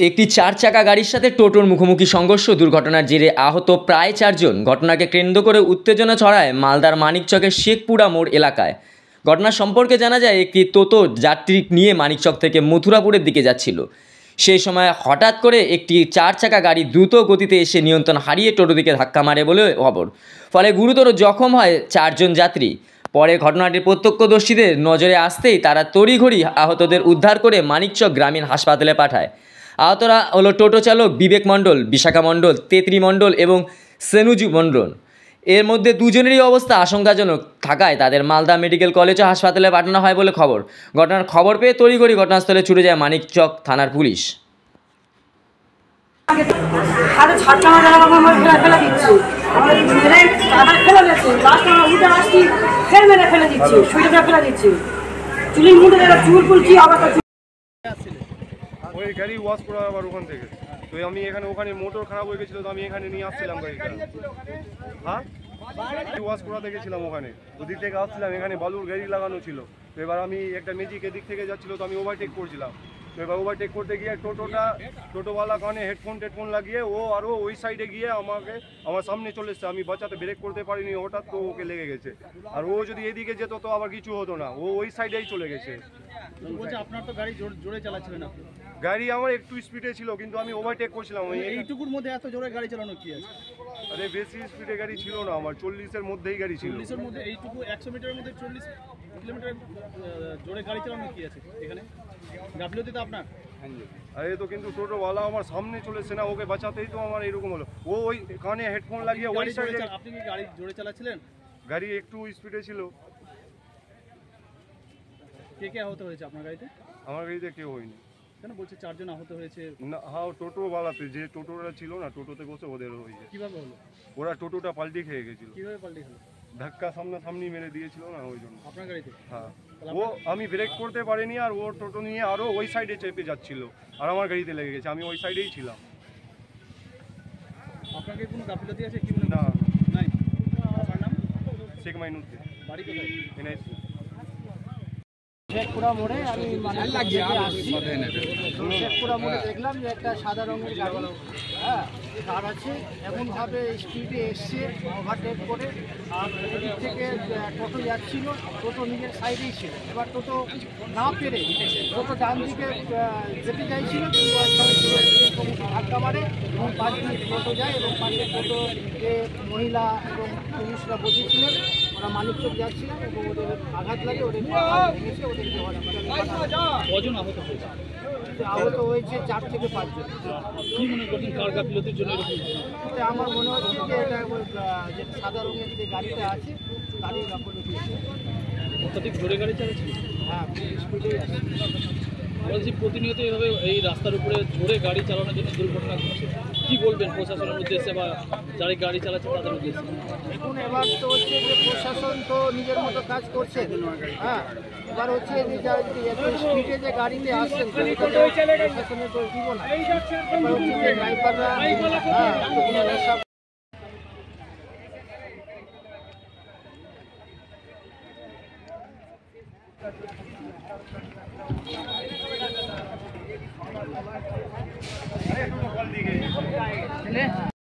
একটি চার চাকা গাড়ির সাথে টোটোর মুখোমুখি সংঘর্ষ দুর্ঘটনার জেরে আহত প্রায় 4 জন। ঘটনাকে কেন্দ্র করে উত্তেজনা ছড়ায় মালদার মানিকচকের শেখপুরা মোড় এলাকায়। ঘটনা সম্পর্কে জানা যায়, একটি টোটো যাত্রী নিয়ে মানিকচক থেকে মথুরাপুরের দিকে যাচ্ছিল। সেই সময় হঠাৎ করে একটি চার চাকা গাড়ি দ্রুত গতিতে এসে নিয়ন্ত্রণ হারিয়ে টোটোটিকে ধাক্কা মারে বলে খবর। ফলে গুরুতর জখম হয় 4 জন যাত্রী। পরে ঘটনাটির প্রত্যক্ষদর্শীদের নজরে আসতেই তারা তড়িঘড়ি আহতদের উদ্ধার করে মানিকচক গ্রামীণ হাসপাতালে পাঠায়। আহতরা হলো টোটো চালক বিবেক মণ্ডল, বিশাখা মণ্ডল, তেত্রি মণ্ডল এবং সেনুজু মণ্ডল। এর মধ্যে দুজনেরই অবস্থা আশঙ্কাজনক থাকায় তাদের মালদা মেডিকেল কলেজ ও হাসপাতালে পাঠানো হয় বলে খবর। ঘটনার খবর পেয়ে তড়িঘড়ি ঘটনাস্থলে ছুটে যায় মানিকচক থানার পুলিশ। ওই গাড়ি ওয়াশ করা আবার ওখান থেকে তো আমি ওখানে মোটর খারাপ হয়ে গেছিলো, তো আমি এখানে নিয়ে আসছিলাম গাড়িটা। হ্যাঁ, ওয়াশ করাতে গেছিলাম ওখানে, ওদিক থেকে আসছিলাম, এখানে বালুর গাড়ি লাগানো ছিল। তো এবার আমি একটা ম্যাজিক এদিক থেকে যাচ্ছিলো, তো আমি ওভারটেক করছিলাম। তো এবার ওভারটেক করতে গিয়ে টোটোওয়ালা কানে হেডফোন লাগিয়ে ও আরও ওই সাইডে গিয়ে আমার সামনে চলে এসছে। আমি বাঁচাতে ব্রেক করতে পারিনি, হঠাৎ তো ওকে লেগে গেছে। আর ও যদি এদিকে যেত তো আবার কিছু হতো না, ও ওই সাইডেই চলে গেছে। আপনার তো গাড়ি জোরে চালাচ্ছিলেন আপনি? গাড়ি আমার একটু স্পিডে ছিল, কিন্তু আমি ওভারটেক করছিলাম। এইটুকুর মধ্যে এত জোরে গাড়ি চালানো কি আছে? আরে বেশি স্পিডে গাড়ি ছিল না, আমার 40-এর মধ্যেই গাড়ি ছিল। 40-এর মধ্যে এইটুকু 100 মিটারের মধ্যে 40 কিলোমিটার জোরে গাড়ি চালানো কি আছে এখানে? গাফিলতি তো আপনার। আরে তো কিন্তু টোটোওয়ালা আমার সামনে চলে এসে না, ওকে বাঁচাতেই তো আমার এরকম হলো। ও ওই কানে হেডফোন লাগিয়ে ওই সাইডে। আপনি কি গাড়ি জোরে চালাচ্ছিলেন? গাড়ি একটু স্পিডে ছিল। কে আহত হয়েছে আপনার গাড়িতে? আমার গাড়িতে কেউ হয়নি। কেন বলছে 4 জন আহত হয়েছে? না, হ্যাঁ, টোটোওয়ালাতে যে টোটোটা ছিল না, টোটোতে বসে ওদের হয়েছে। কিভাবে হলো? ওরা টোটোটা পাল্টি খেয়ে গেছিল। কিভাবে পাল্টি হলো? ধাক্কা সামনাসামনি মেরে দিয়েছিল না, ওই জন্য। আপনার গাড়িতে? হ্যাঁ, ও আমি ব্রেক করতে পারিনি, আর ও টোটো নিয়ে আরও ওই সাইডে চেপে যাচ্ছিল, আর আমার গাড়িতে লেগে গেছে। আমি ওই সাইডেই ছিলাম। আপনাকে কোনো গাফিলতি আছে কি? না, নাই। আপনার নাম? শেখ মাইনুদ্দিন। বাড়ি কোথায়? এনআইসি। শেখপুরা মোড়ে আমি আসছি। শেখপুরা মোড়ে দেখলাম যে একটা সাদা রঙের গাড়ি কার আছে, এমনভাবে স্পিডে এসছে ওভারটেক করে। আর এদিক থেকে টোটো যাচ্ছিল, টোটো নিজের সাইডেই ছিল। এবার টোটো না পেরে টোটো ডান দিকে যেতে চাইছিল, কিন্তু ধাক্কা মারে এবং 5 মিনিট টোটো যায় এবং পাশে টোটোতে মহিলা এবং পুলিশরা বসেছিলেন। ওরা মানিকচক যাচ্ছিলেন এবং ওদের আঘাত লাগে, ওদের ভেঙেছে, ওদের কজন আহত হয়েছে? আহত হয়েছে 4 থেকে 5 জন। কি মনে করছেন কার গাফিলতির জন্য এরকম? আমার মনে হচ্ছে যে এটা যে সাদা রঙের যে গাড়িটা আছে গাড়ির গাফিলতি। অত্যাধিক জোরে গাড়ি চালাচ্ছে? হ্যাঁ, স্পিডেই আছে। বলছি প্রতিনিয়ত এইভাবে এই রাস্তার উপরে জোরে গাড়ি চালানোর জন্য দুর্ঘটনা ঘটছে, কি বলবেন প্রশাসনের উদ্দেশ্যে বা যারা গাড়ি চালাচ্ছে তাদের উদ্দেশ্যে? দেখুন, এবার তো হচ্ছে যে প্রশাসন তো নিজের মতো কাজ করছে। হ্যাঁ, এবার হচ্ছে যে এত স্পিডে যে গাড়িতে আসছেন প্রশাসনের তো দিব না। এবার হচ্ছে যে ড্রাইভাররা